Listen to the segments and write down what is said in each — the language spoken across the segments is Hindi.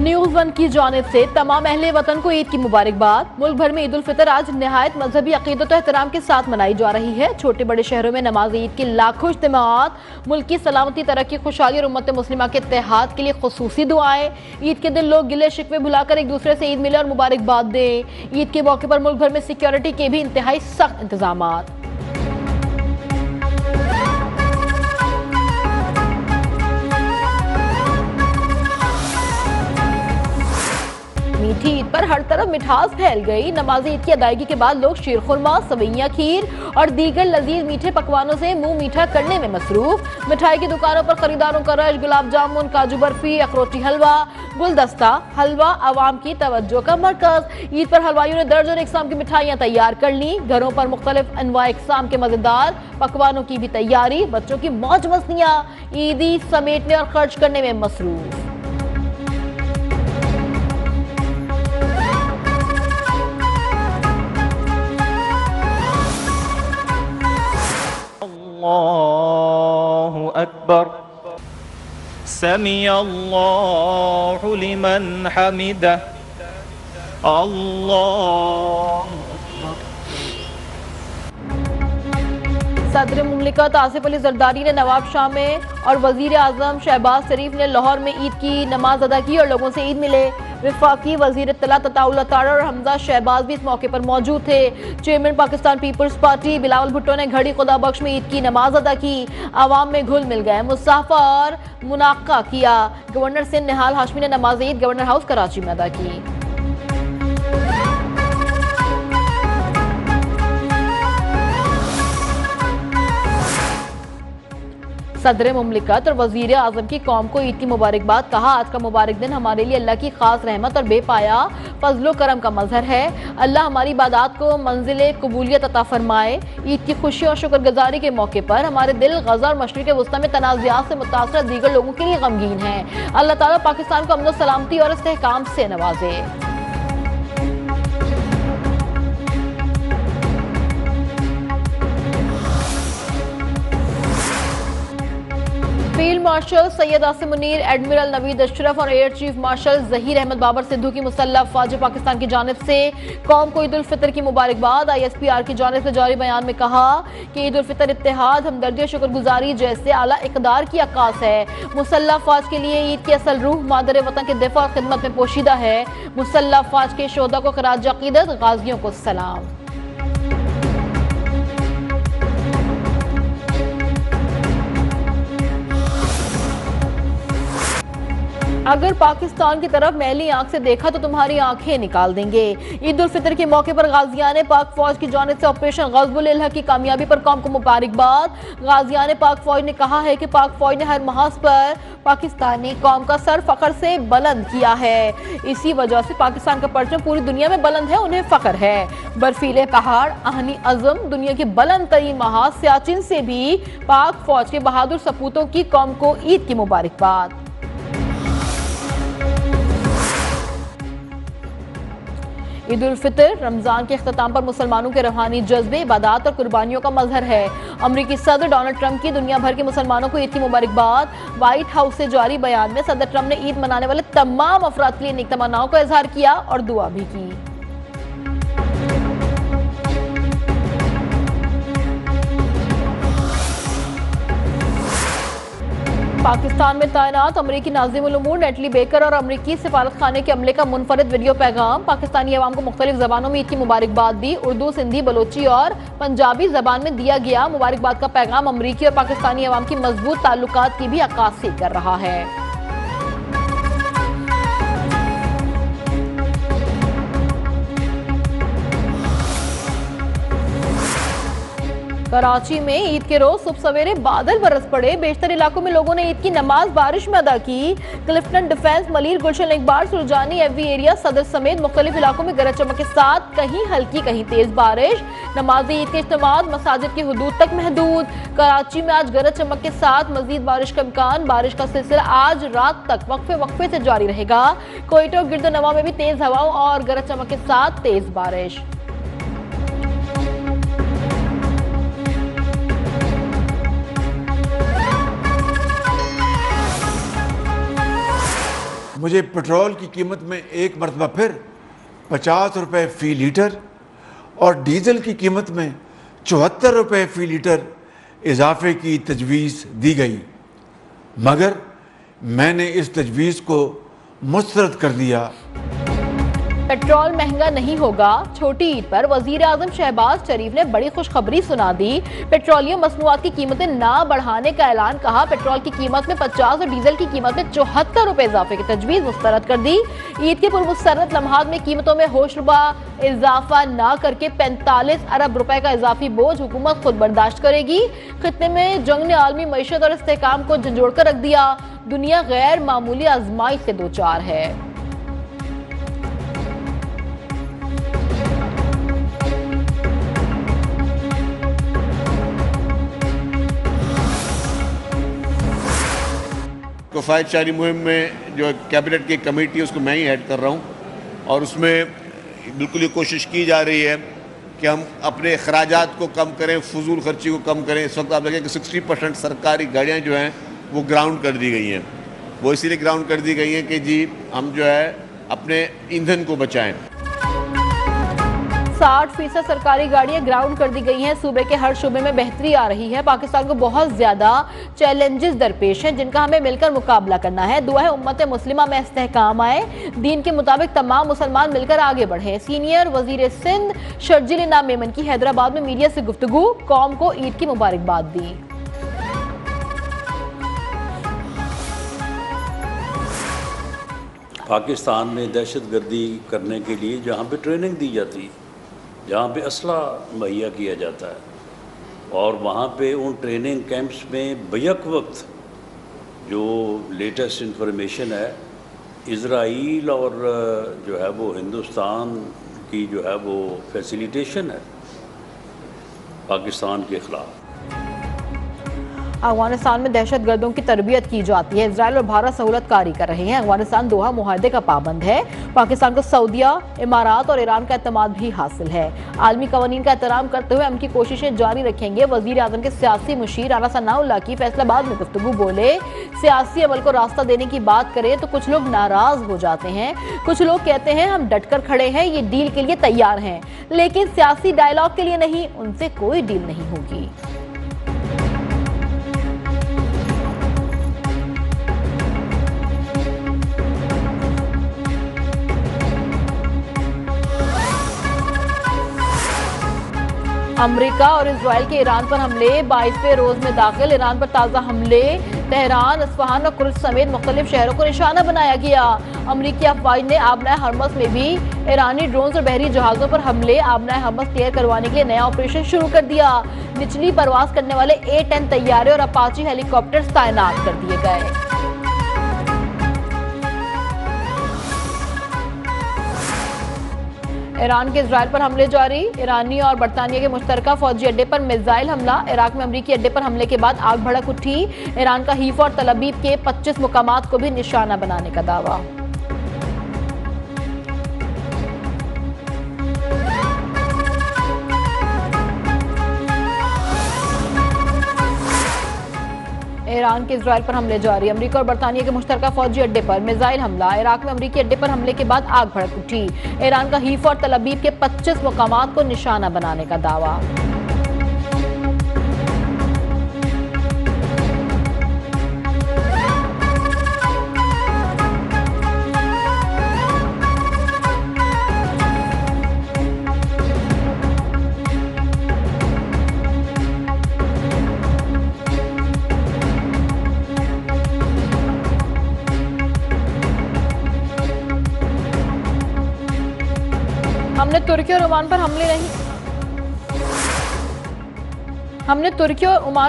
न्यूज़ वन की जानिब से तमाम अहले वतन को ईद की मुबारकबाद। मुल्क भर में ईद उल फितर आज निहायत मजहबी अकीदत और एहतराम के साथ मनाई जा रही है। छोटे बड़े शहरों में नमाज ईद की लाखों इज्तिमात, मुल्क की सलामती, तरक्की, खुशहाली और उम्मत मुस्लिमा के इत्तेहाद के लिए खुसूसी दुआएं। ईद के दिन लोग गिले शिकवे भुलाकर एक दूसरे से ईद मिले और मुबारकबाद दें। ईद के मौके पर मुल्क भर में सिक्योरिटी के भी इंतहाई सख्त इंतजामात। मीठी ईद पर हर तरफ मिठास फैल गई। नमाज ईद की अदायगी के बाद लोग शीरखुरमा, सवैयां, खीर और दीगर लजीज मीठे पकवानों से मुंह मीठा करने में मसरूफ। मिठाई की दुकानों पर खरीदारों का रश। गुलाब जामुन, काजू बर्फी, अखरोटी हलवा, गुलदस्ता हलवा आवाम की तवज्जो का मरकज। ईद पर हलवाइयों ने दर्जन इकसाम की मिठाइयाँ तैयार कर ली। घरों पर मुख्तलिफ अनवा इकसाम के मजेदार पकवानों की भी तैयारी। बच्चों की मौज मस्तियाँ ईदी समेटने और खर्च करने में मसरूफ। अल्लाहु अकबर। समी अल्लाहु लिमन हमिदह। अल्लाह। सदर मुमलिकत आसिफ अली जरदारी ने नवाब शाह में और वजीर आजम शहबाज शरीफ ने लाहौर में ईद की नमाज अदा की और लोगों से ईद मिले। वफाकी वजीर इत्तला तताउल अतारा और हमजा शहबाज भी इस मौके पर मौजूद थे। Chairman Pakistan peoples party Bilawal Bhutto ने घड़ी खुदा बख्श में ईद की नमाज अदा की। आवाम में घुल मिल गए, मुसाफा और मुनाका किया। गवर्नर सिंध निहाल हाशमी ने नमाज ईद गवर्नर हाउस कराची में अदा की। सदर मुमलिकत और वजीर आजम की कौम को ईद की मुबारकबाद। कहा, आज का मुबारक दिन हमारे लिए अल्लाह की खास रहमत और बेपाया फजलो करम का मजहर है। अल्लाह हमारी इबादत को मंजिल कबूलियत अता फरमाए। ईद की खुशी और शुक्रगुजारी के मौके पर हमारे दिल गजा और मशरिक वस्ता में तनाज़ात से मुतासर दीगर लोगों के लिए गमगीन है। अल्लाह ताला पाकिस्तान को अमन सलामती और इस्तेहकाम से नवाजे। Field marshal Syed Asim Munir, admiral Naveed Ashraf और air chief marshal Zaheer Ahmed Babar Sidhu की मुसल्लह अफवाज पाकिस्तान की जानिब से कौम को ईद उल फितर की मुबारकबाद। ISPR की जानिब से जारी बयान में कहा कि ईद उल फितर इत्तेहाद, हमदर्दी और शुक्रगुजारी जैसे आला इकदार की अक्कास है। मुसल्लह अफवाज के लिए ईद की असल रूह मादर वतन के दिफा और खिदमत में पोशीदा है। मुसल्लह अफवाज के शोहदा को खराज अकीदत, गाजियों को सलाम। अगर पाकिस्तान की तरफ मैली आंख से देखा तो तुम्हारी आंखें निकाल देंगे। ईद उल फितर के मौके पर गाजियान पाक फौज की जानिब से ऑपरेशन गज़बुल इल्हा की कामयाबी पर कौम को मुबारकबाद। गाजियान पाक फौज ने कहा है कि पाक फौज ने हर महाज पर पाकिस्तानी कौम का सर फख्र से बुलंद किया है। इसी वजह से पाकिस्तान का परचम पूरी दुनिया में बुलंद है, उन्हें फख्र है। बर्फीले पहाड़, आहनी अज़म, दुनिया की बुलंद तरीन महाज सियाचिन से भी पाक फौज के बहादुर सपूतों की कौम को ईद की मुबारकबाद। ईद उल फितर रमजान के अख्ताम पर मुसलमानों के रूहानी जज्बे, इबादत और कुर्बानियों का मजहर है। अमरीकी सदर डोनाल्ड ट्रंप की दुनिया भर के मुसलमानों को ईद की मुबारकबाद। व्हाइट हाउस से जारी बयान में सदर ट्रंप ने ईद मनाने वाले तमाम अफराद के लिए नेक तमन्नाओं का इजहार किया और दुआ भी की। पाकिस्तान में तैनात अमरीकी नाज़िमुल उमूर नेटली बेकर और अमरीकी सिफारत खाने के अमले का मुनफरिद वीडियो पैगाम। पाकिस्तानी अवाम को मुख्तलिफ जबानों में ईद की मुबारकबाद दी। उर्दू, सिंधी, बलोची और पंजाबी जबान में दिया गया मुबारकबाद का पैगाम अमरीकी और पाकिस्तानी अवाम की मजबूत ताल्लुकात की भी अक्कासी कर रहा है। कराची में ईद के रोज सुबह सवेरे बादल बरस पड़े। बेशतर इलाकों में लोगों ने ईद की नमाज बारिश में अदा की। क्लिफ्टन, डिफेंस, मलीर, गुलशन इकबाल, सुरजानी, एवी एरिया, सदर समेत मुख्तलिफ इलाकों में गरज चमक के साथ कहीं हल्की कहीं तेज बारिश। नमाज ईद के इज्तिमात मसाजिद की हुदूद तक महदूद। कराची में आज गरज चमक के साथ मजीद बारिश का इम्कान। बारिश का सिलसिला आज रात तक वक्फे वक्फे से जारी रहेगा। कोयटा और गिरदोनवा में भी तेज हवाओं और गरज चमक के साथ तेज बारिश। मुझे पेट्रोल की कीमत में एक मरतबा फिर 50 रुपये फ़ी लीटर और डीज़ल की कीमत में 74 रुपये फ़ी लीटर इजाफे की तजवीज़ दी गई, मगर मैंने इस तजवीज़ को मुस्तरद कर दिया। पेट्रोल महंगा नहीं होगा, छोटी ईद पर वजीर आजम शहबाज शरीफ ने बड़ी खुशखबरी सुना दी। पेट्रोलियम मसनूआत की कीमतें ना बढ़ाने का ऐलान, कहा पेट्रोल की कीमत में 50 और डीजल की कीमत में 74 रुपए इजाफे की तजवीज़ मुस्तरद कर दी। ईद के पुरमसरत लम्हात में कीमतों में होशरुबा इजाफा ना करके 45 अरब रुपए का इजाफी बोझ हुकूमत खुद बर्दाश्त करेगी। खित्ते में जंग ने आलमी मईशत और इस्तेहकाम को झंझोड़ कर रख दिया। दुनिया गैर मामूली आजमाइश से दो चार है। किफ़ायत शहरी मुहिम में जो कैबिनेट की कमेटी है उसको मैं ही हेड कर रहा हूँ, और उसमें बिल्कुल ये कोशिश की जा रही है कि हम अपने अखराजात को कम करें, फजूल खर्ची को कम करें। इस वक्त आप देखें कि 60% सरकारी गाड़ियाँ जो हैं वो ग्राउंड कर दी गई हैं। वो इसीलिए ग्राउंड कर दी गई हैं कि जी हम जो है अपने ईंधन को बचाएं। 60% सरकारी गाड़ियां ग्राउंड कर दी गई हैं। सूबे के हर शोबे में बेहतरी आ रही है। पाकिस्तान को बहुत ज्यादा चैलेंजेस दरपेश हैं जिनका हमें मिलकर मुकाबला करना है। दुआ है उम्मत मुस्लिमा में इस्तेहकाम आए, दीन के मुताबिक तमाम मुसलमान मिलकर आगे बढ़े। सीनियर वजीर सिंध शर्जिल इनाम मेमन की हैदराबाद में मीडिया से गुफ्तगू, कौम को ईद की मुबारकबाद दी। पाकिस्तान में दहशतगर्दी करने के लिए जहाँ पे ट्रेनिंग दी जाती है, जहाँ पे असला मुहैया किया जाता है, और वहाँ पे उन ट्रेनिंग कैंप्स में बैक वक्त जो लेटेस्ट इंफॉर्मेशन है, इज़राइल और जो है वो हिंदुस्तान की जो है वो फैसिलिटेशन है पाकिस्तान के ख़िलाफ़। अफगानिस्तान में दहशतगर्दों की तरबियत की जाती है। इजराइल और भारत सहूलत कारी कर रहे हैं। अफगानिस्तान दोहा मुआहदे का पाबंद है। पाकिस्तान को सऊदिया, इमारात और ईरान का एतमाद भी हासिल है। आलमी कवानीन का एहतराम करते हुए हम की कोशिशें जारी रखेंगे। वजीर आजम के सियासी मुशीर राना सनाउल्लाह की फैसलाबाद में गुफ्तगू, बोले सियासी अमल को रास्ता देने की बात करें तो कुछ लोग नाराज हो जाते हैं। कुछ लोग कहते हैं हम डटकर खड़े हैं, ये डील के लिए तैयार हैं, लेकिन सियासी डायलॉग के लिए नहीं। उनसे कोई डील नहीं होगी। अमेरिका और इजराइल के ईरान पर हमले 22वें रोज में दाखिल। ईरान पर ताज़ा हमले, तेहरान, अस्फहान और कुर्द समेत मुख्तलिफ शहरों को निशाना बनाया गया। अमरीकी अफवाज ने आबनाए हरमस में भी ईरानी ड्रोन और बहरी जहाज़ों पर हमले, आबनाए हरमस क्लियर करवाने के लिए नया ऑपरेशन शुरू कर दिया। निचली परवास करने वाले A-10 तैयारे और अपाची हेलीकॉप्टर तैनात कर दिए गए। ईरान के इजराइल पर हमले जारी। ईरानी और बरतानिया के मुश्तरका फौजी अड्डे पर मिसाइल हमला। इराक में अमरीकी अड्डे पर हमले के बाद आग भड़क उठी। ईरान का हीफा और तलबीब के 25 मुकामात को भी निशाना बनाने का दावा। ईरान के इजराइल पर हमले जारी। अमेरिका और बरतानिया के मुश्तरका फौजी अड्डे पर मिसाइल हमला। इराक में अमरीकी अड्डे पर हमले के बाद आग भड़क उठी। ईरान का हीफा और तलबीब के 25 मुकामात को निशाना बनाने का दावा। हमने तुर्की और ओमान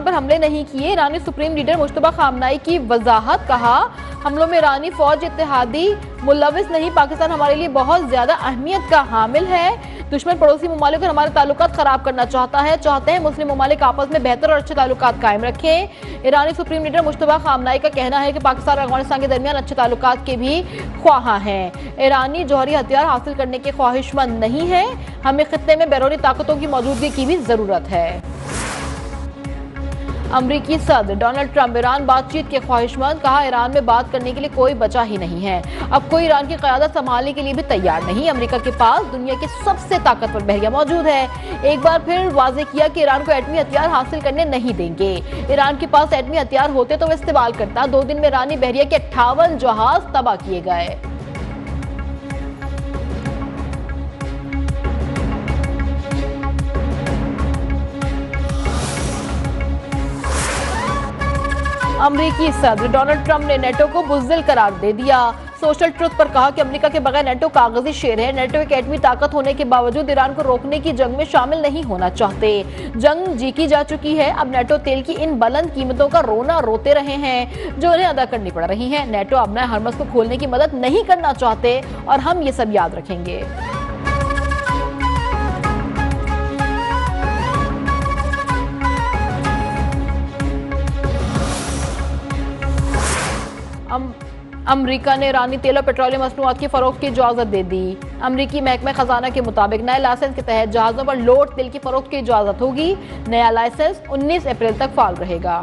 पर हमले नहीं किए। ईरानी सुप्रीम लीडर मुश्तबा खामनाई की वजाहत, कहा हमलों में ईरानी फौज इत्तेहादी मुलविस नहीं। पाकिस्तान हमारे लिए बहुत ज्यादा अहमियत का हामिल है। दुश्मन पड़ोसी ममालिक और हमारे ताल्लुकात खराब करना चाहते हैं। मुस्लिम ममालिक आपस में बेहतर और अच्छे ताल्लुकात कायम रखें। ईरानी सुप्रीम लीडर मुश्तबा खामनाई का कहना है कि पाकिस्तान और अफगानिस्तान के दरमियान अच्छे ताल्लुकात के भी ख्वाहा हैं। ईरानी जौहरी हथियार हासिल करने के ख्वाहिशमंद नहीं है। हमें खित्ते में बैरूनी ताकतों की मौजूदगी की भी जरूरत है। अमरीकी सदर डोनाल्ड ट्रंप ईरान बातचीत के ख्वाहिशमंद, कहा ईरान में बात करने के लिए कोई बचा ही नहीं है। अब कोई ईरान की क़यादत संभालने के लिए भी तैयार नहीं। अमेरिका के पास दुनिया के सबसे ताकतवर बहरिया मौजूद है। एक बार फिर वाजे किया कि ईरान को एटमी हथियार हासिल करने नहीं देंगे। ईरान के पास एटमी हथियार होते तो वो इस्तेमाल करता। 2 दिन में ईरानी बहरिया के 58 जहाज तबाह किए गए। अमरीकी सदर डोनाल्ड ट्रंप ने नेटो को बुज़दिल करार दे दिया। सोशल ट्रुथ पर कहा कि अमेरिका के बगैर नेटो कागजी शेर है। नेटो एक एटमी ताकत होने के बावजूद ईरान को रोकने की जंग में शामिल नहीं होना चाहते। जंग जीती जा चुकी है। अब नेटो तेल की इन बुलंद कीमतों का रोना रोते रहे हैं जो उन्हें अदा करनी पड़ रही है। नेटो अब नए हरमस को खोलने की मदद नहीं करना चाहते और हम ये सब याद रखेंगे। अमरीका ने ईरानी तेल और पेट्रोलियम मसनूआत की फरोख्त की इजाजत दे दी। अमरीकी महकमा खजाना के मुताबिक नए लाइसेंस के तहत जहाजों पर लोड तेल की फरोख्त की इजाजत होगी। नया लाइसेंस 19 अप्रैल तक फाल रहेगा।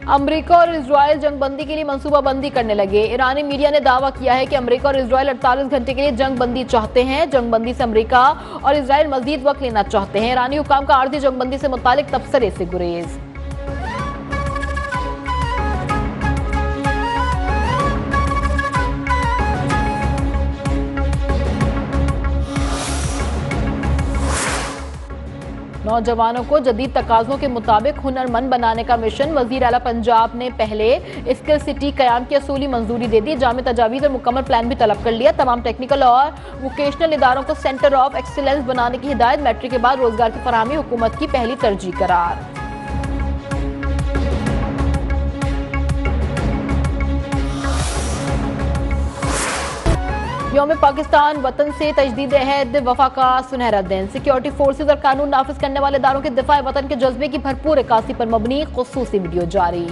अमेरिका और इजराइल जंगबंदी के लिए मंसूबाबंदी करने लगे। ईरानी मीडिया ने दावा किया है कि अमेरिका और इजराइल 48 घंटे के लिए जंगबंदी चाहते हैं। जंगबंदी से अमेरिका और इजराइल मजीद वक्त लेना चाहते हैं। ईरानी हुकाम का आर्जी जंगबंदी से मुतालिक तबसरे से गुरेज। नौजवानों को जदीद तकाज़ों के मुताबिक हुनरमंद बनाने का मिशन। वज़ीर आला पंजाब ने पहले स्किल सिटी क़याम की असूली मंजूरी दे दी। जामे तजावीज़ और मुकम्मल प्लान भी तलब कर लिया। तमाम टेक्निकल और वोकेशनल इदारों को सेंटर ऑफ एक्सीलेंस बनाने की हिदायत। मैट्रिक के बाद रोजगार की फराहमी हुकूमत की पहली तरजीह करार। यौम पाकिस्तान वतन से तजदीद अहद वफा का सुनहरा दिन। सिक्योरिटी फोर्सेज और कानून नाफिज करने वाले इदारों के दिफा वतन के जज्बे की भरपूर अक्कासी पर मबनी खुसूसी वीडियो जारी।